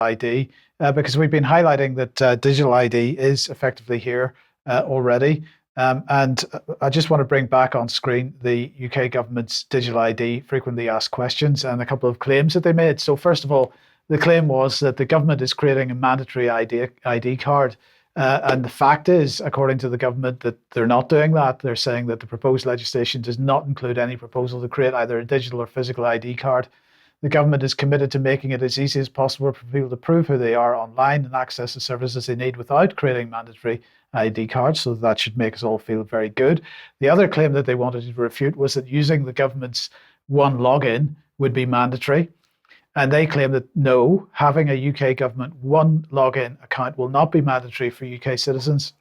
ID, because we've been highlighting that digital ID is effectively here already. And I just want to bring back on screen the UK government's digital ID frequently asked questions and a couple of claims that they made. So first of all, the claim was that the government is creating a mandatory ID card. And the fact is, according to the government, that they're not doing that. They're saying that the proposed legislation does not include any proposal to create either a digital or physical ID card. The government is committed to making it as easy as possible for people to prove who they are online and access the services they need without creating mandatory ID cards. So that should make us all feel very good. The other claim that they wanted to refute was that using the government's one login would be mandatory. And they claim that no, having a UK government one login account will not be mandatory for UK citizens.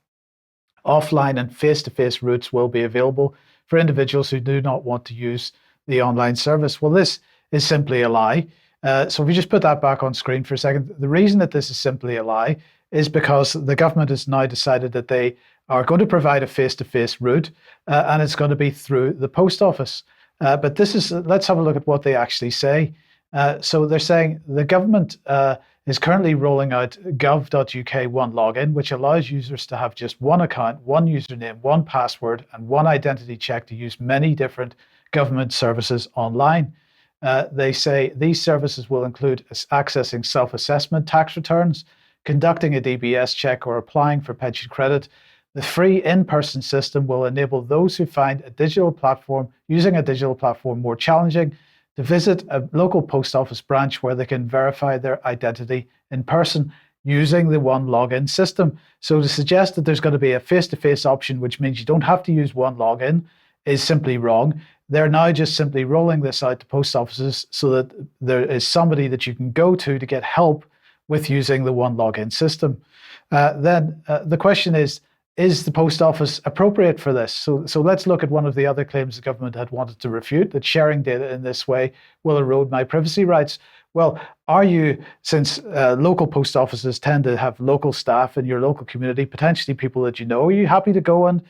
Offline and face-to-face routes will be available for individuals who do not want to use the online service. Well, this is simply a lie. So if we just put that back on screen for a second, the reason that this is simply a lie is because the government has now decided that they are going to provide a face-to-face route, and it's going to be through the post office. But let's have a look at what they actually say. So they're saying the government is currently rolling out gov.uk one login, which allows users to have just one account, one username, one password, and one identity check to use many different government services online. They say these services will include accessing self-assessment tax returns, conducting a DBS check, or applying for pension credit. The free in-person system will enable those who find using a digital platform more challenging to visit a local post office branch where they can verify their identity in person using the one login system. So to suggest that there's going to be a face-to-face option, which means you don't have to use one login, is simply wrong. They're now just simply rolling this out to post offices so that there is somebody that you can go to get help with using the one login system. Then the question is the post office appropriate for this? So let's look at one of the other claims the government had wanted to refute, that sharing data in this way will erode my privacy rights. Well, since local post offices tend to have local staff in your local community, potentially people that you know, are you happy to go and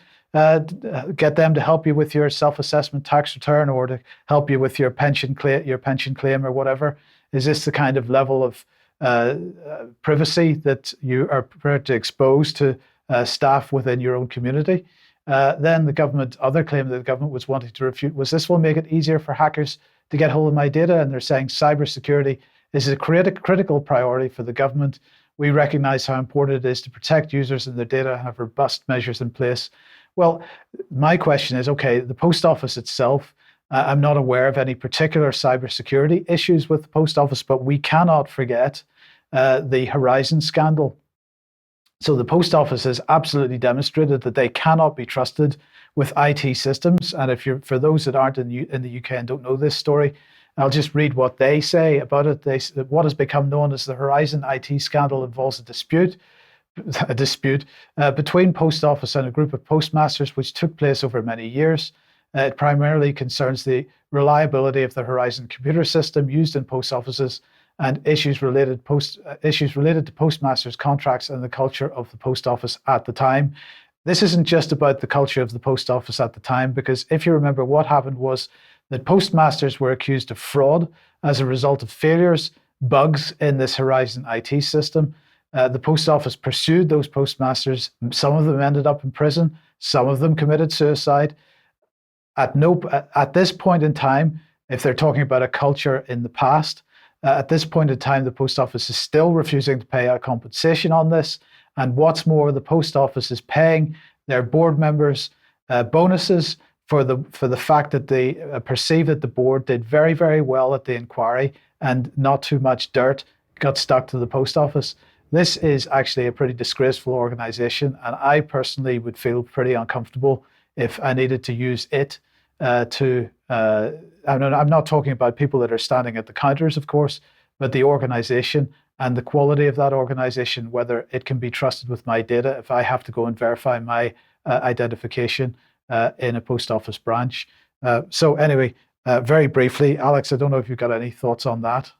get them to help you with your self-assessment tax return or to help you with your pension claim or whatever? Is this the kind of level of privacy that you are prepared to expose to staff within your own community? Then the other claim that the government was wanting to refute was this will make it easier for hackers to get hold of my data. And they're saying cybersecurity is a critical priority for the government. We recognize how important it is to protect users and their data and have robust measures in place. Well, my question is, okay, the post office itself, I'm not aware of any particular cybersecurity issues with the post office, but we cannot forget the Horizon scandal. So the post office has absolutely demonstrated that they cannot be trusted with IT systems. And for those that aren't in the UK and don't know this story, I'll just read what they say about it. What has become known as the Horizon IT scandal involves a dispute between post office and a group of postmasters, which took place over many years. It primarily concerns the reliability of the Horizon computer system used in post offices and issues related to postmasters' contracts and the culture of the post office at the time. This isn't just about the culture of the post office at the time, because if you remember, what happened was that postmasters were accused of fraud as a result of bugs in this Horizon IT system. The post office pursued those postmasters. Some of them ended up in prison. Some of them committed suicide. At this point in time, if they're talking about a culture in the past, at this point in time, the post office is still refusing to pay out compensation on this. And what's more, the post office is paying their board members bonuses for the fact that they perceive that the board did very, very well at the inquiry and not too much dirt got stuck to the post office. This is actually a pretty disgraceful organization, and I personally would feel pretty uncomfortable if I needed to use it I'm not talking about people that are standing at the counters, of course, but the organization and the quality of that organization, whether it can be trusted with my data if I have to go and verify my identification in a post office branch. So anyway, very briefly, Alex, I don't know if you've got any thoughts on that.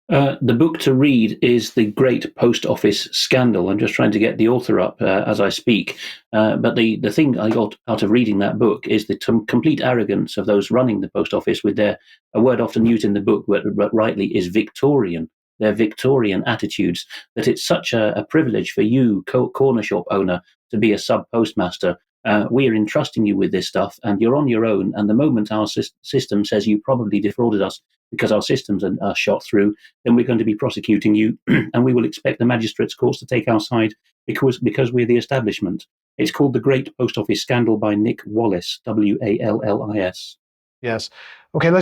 The book to read is The Great Post Office Scandal. I'm just trying to get the author up as I speak. But the thing I got out of reading that book is the complete arrogance of those running the post office with a word often used in the book, but rightly is Victorian their Victorian attitudes, that it's such a privilege for you, corner shop owner, to be a sub-postmaster. We are entrusting you with this stuff, and you're on your own. And the moment our system says you probably defrauded us because our systems are shot through, then we're going to be prosecuting you, and we will expect the magistrates' courts to take our side because we're the establishment. It's called The Great Post Office Scandal by Nick Wallis, Wallis. Yes. Okay, let's